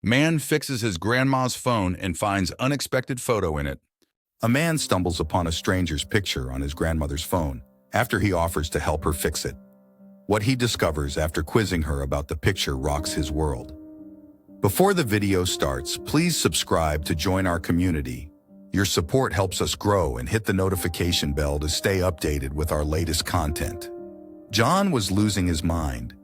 Man fixes his grandma's phone and finds unexpected photo in it. A man stumbles upon a stranger's picture on his grandmother's phone after he offers to help her fix it. What he discovers after quizzing her about the picture rocks his world. Before the video starts, please subscribe to join our community. Your support helps us grow, and hit the notification bell to stay updated with our latest content. John was losing his mind.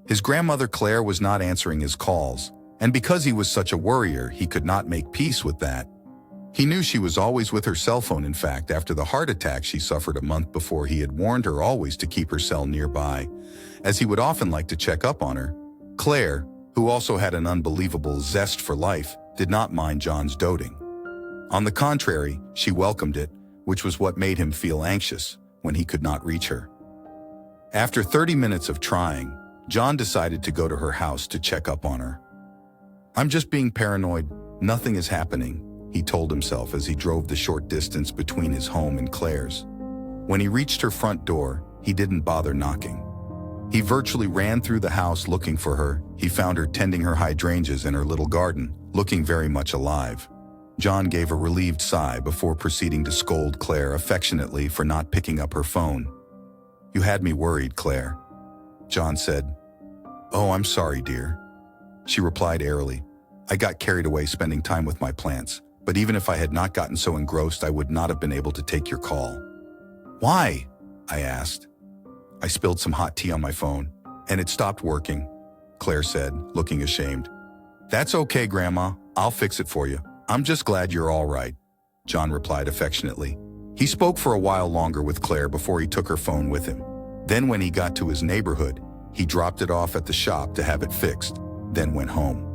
His grandmother Claire was not answering his calls, and because he was such a worrier, he could not make peace with that. He knew she was always with her cell phone. In fact, after the heart attack she suffered a month before, he had warned her always to keep her cell nearby, as he would often like to check up on her. Claire, who also had an unbelievable zest for life, did not mind John's doting. On the contrary, she welcomed it, which was what made him feel anxious when he could not reach her. After 30 minutes of trying, John decided to go to her house to check up on her. "I'm just being paranoid. Nothing is happening," he told himself as he drove the short distance between his home and Claire's. When he reached her front door, he didn't bother knocking. He virtually ran through the house looking for her. He found her tending her hydrangeas in her little garden, looking very much alive. John gave a relieved sigh before proceeding to scold Claire affectionately for not picking up her phone. "You had me worried, Claire," John said. "Oh, I'm sorry, dear," she replied airily. "I got carried away spending time with my plants, but even if I had not gotten so engrossed, I would not have been able to take your call." "Why?" I asked. "I spilled some hot tea on my phone, and it stopped working," Claire said, looking ashamed. "That's okay, Grandma. I'll fix it for you. I'm just glad you're all right," John replied affectionately. He spoke for a while longer with Claire before he took her phone with him. Then when he got to his neighborhood, he dropped it off at the shop to have it fixed, then went home.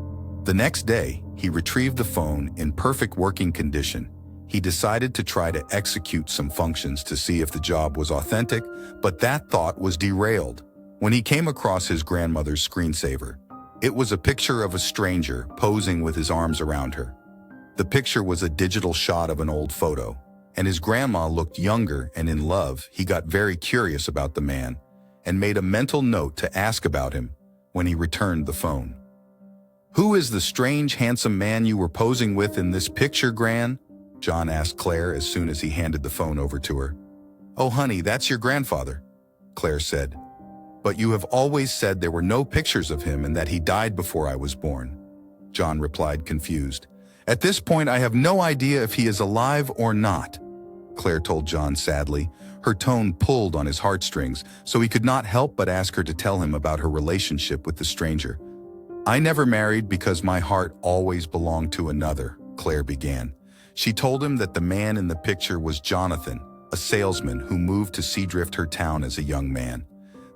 The next day, he retrieved the phone in perfect working condition. He decided to try to execute some functions to see if the job was authentic, but that thought was derailed when he came across his grandmother's screensaver. It was a picture of a stranger posing with his arms around her. The picture was a digital shot of an old photo, and his grandma looked younger and in love. He got very curious about the man and made a mental note to ask about him when he returned the phone. "Who is the strange, handsome man you were posing with in this picture, Gran?" John asked Claire as soon as he handed the phone over to her. "Oh, honey, that's your grandfather," Claire said. "But you have always said there were no pictures of him and that he died before I was born," John replied, confused. "At this point, I have no idea if he is alive or not," Claire told John sadly. Her tone pulled on his heartstrings, so he could not help but ask her to tell him about her relationship with the stranger. "I never married because my heart always belonged to another," Claire began. She told him that the man in the picture was Jonathan, a salesman who moved to Seadrift, her town, as a young man.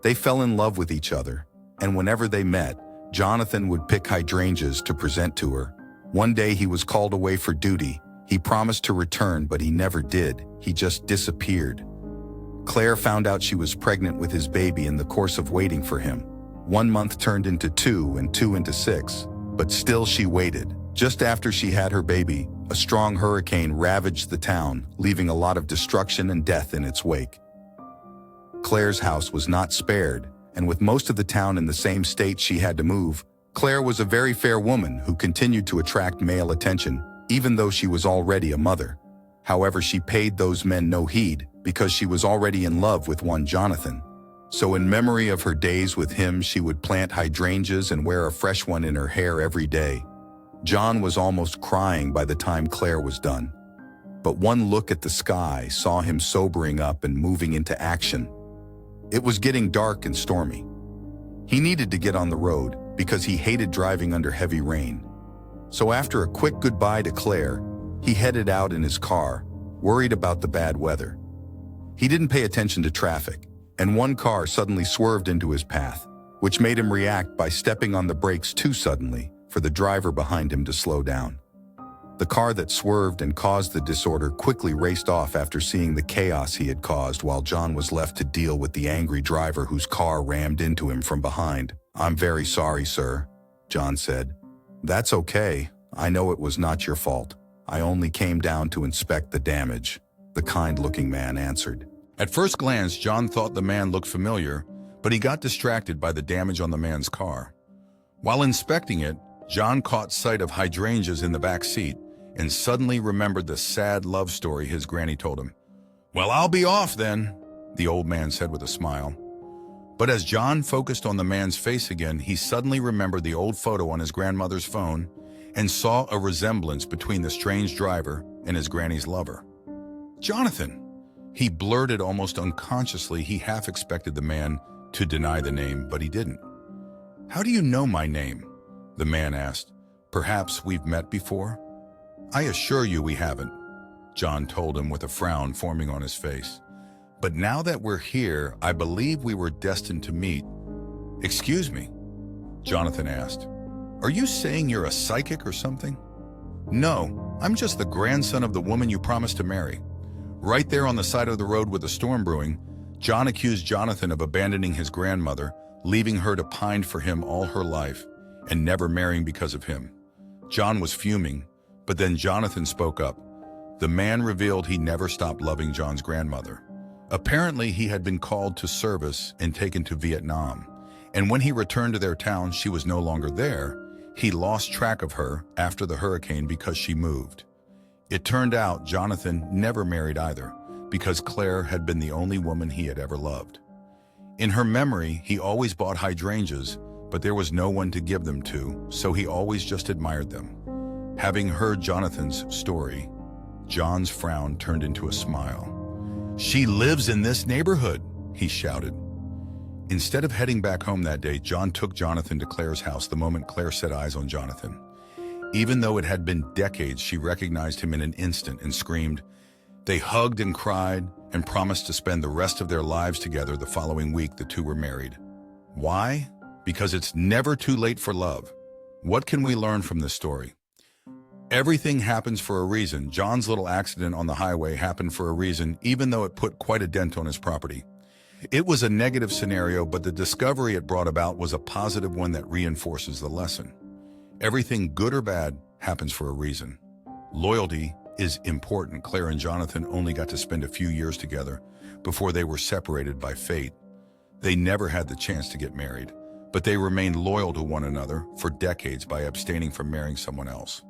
They fell in love with each other, and whenever they met, Jonathan would pick hydrangeas to present to her. One day he was called away for duty. He promised to return, but he never did. He just disappeared. Claire found out she was pregnant with his baby in the course of waiting for him. 1 month turned into 2 and 2 into 6, but still she waited. Just after she had her baby, a strong hurricane ravaged the town, leaving a lot of destruction and death in its wake. Claire's house was not spared, and with most of the town in the same state she had to move. Claire was a very fair woman who continued to attract male attention, even though she was already a mother. However, she paid those men no heed because she was already in love with one Jonathan. So in memory of her days with him, she would plant hydrangeas and wear a fresh one in her hair every day. John was almost crying by the time Claire was done. But one look at the sky saw him sobering up and moving into action. It was getting dark and stormy. He needed to get on the road because he hated driving under heavy rain. So after a quick goodbye to Claire, he headed out in his car, worried about the bad weather. He didn't pay attention to traffic, and one car suddenly swerved into his path, which made him react by stepping on the brakes too suddenly for the driver behind him to slow down. The car that swerved and caused the disorder quickly raced off after seeing the chaos he had caused, while John was left to deal with the angry driver whose car rammed into him from behind. "I'm very sorry, sir," John said. "That's okay. I know it was not your fault. I only came down to inspect the damage," the kind-looking man answered. At first glance, John thought the man looked familiar, but he got distracted by the damage on the man's car. While inspecting it, John caught sight of hydrangeas in the back seat and suddenly remembered the sad love story his granny told him. "Well, I'll be off then," the old man said with a smile. But as John focused on the man's face again, he suddenly remembered the old photo on his grandmother's phone and saw a resemblance between the strange driver and his granny's lover. "Jonathan!" He blurted almost unconsciously. He half expected the man to deny the name, but he didn't. "How do you know my name?" the man asked. "Perhaps we've met before?" "I assure you we haven't," John told him with a frown forming on his face. "But now that we're here, I believe we were destined to meet." "Excuse me?" Jonathan asked. "Are you saying you're a psychic or something?" "No, I'm just the grandson of the woman you promised to marry." Right there on the side of the road with the storm brewing, John accused Jonathan of abandoning his grandmother, leaving her to pine for him all her life, and never marrying because of him. John was fuming, but then Jonathan spoke up. The man revealed he never stopped loving John's grandmother. Apparently, he had been called to service and taken to Vietnam, and when he returned to their town, she was no longer there. He lost track of her after the hurricane because she moved. It turned out Jonathan never married either, because Claire had been the only woman he had ever loved. In her memory, he always bought hydrangeas, but there was no one to give them to, so he always just admired them. Having heard Jonathan's story, John's frown turned into a smile. "She lives in this neighborhood," he shouted. Instead of heading back home that day, John took Jonathan to Claire's house the moment Claire set eyes on Jonathan. Even though it had been decades, she recognized him in an instant and screamed. They hugged and cried and promised to spend the rest of their lives together. The following week, the two were married. Why? Because it's never too late for love. What can we learn from this story? Everything happens for a reason. John's little accident on the highway happened for a reason, even though it put quite a dent on his property. It was a negative scenario, but the discovery it brought about was a positive one that reinforces the lesson. Everything, good or bad, happens for a reason. Loyalty is important. Claire and Jonathan only got to spend a few years together before they were separated by fate. They never had the chance to get married, but they remained loyal to one another for decades by abstaining from marrying someone else.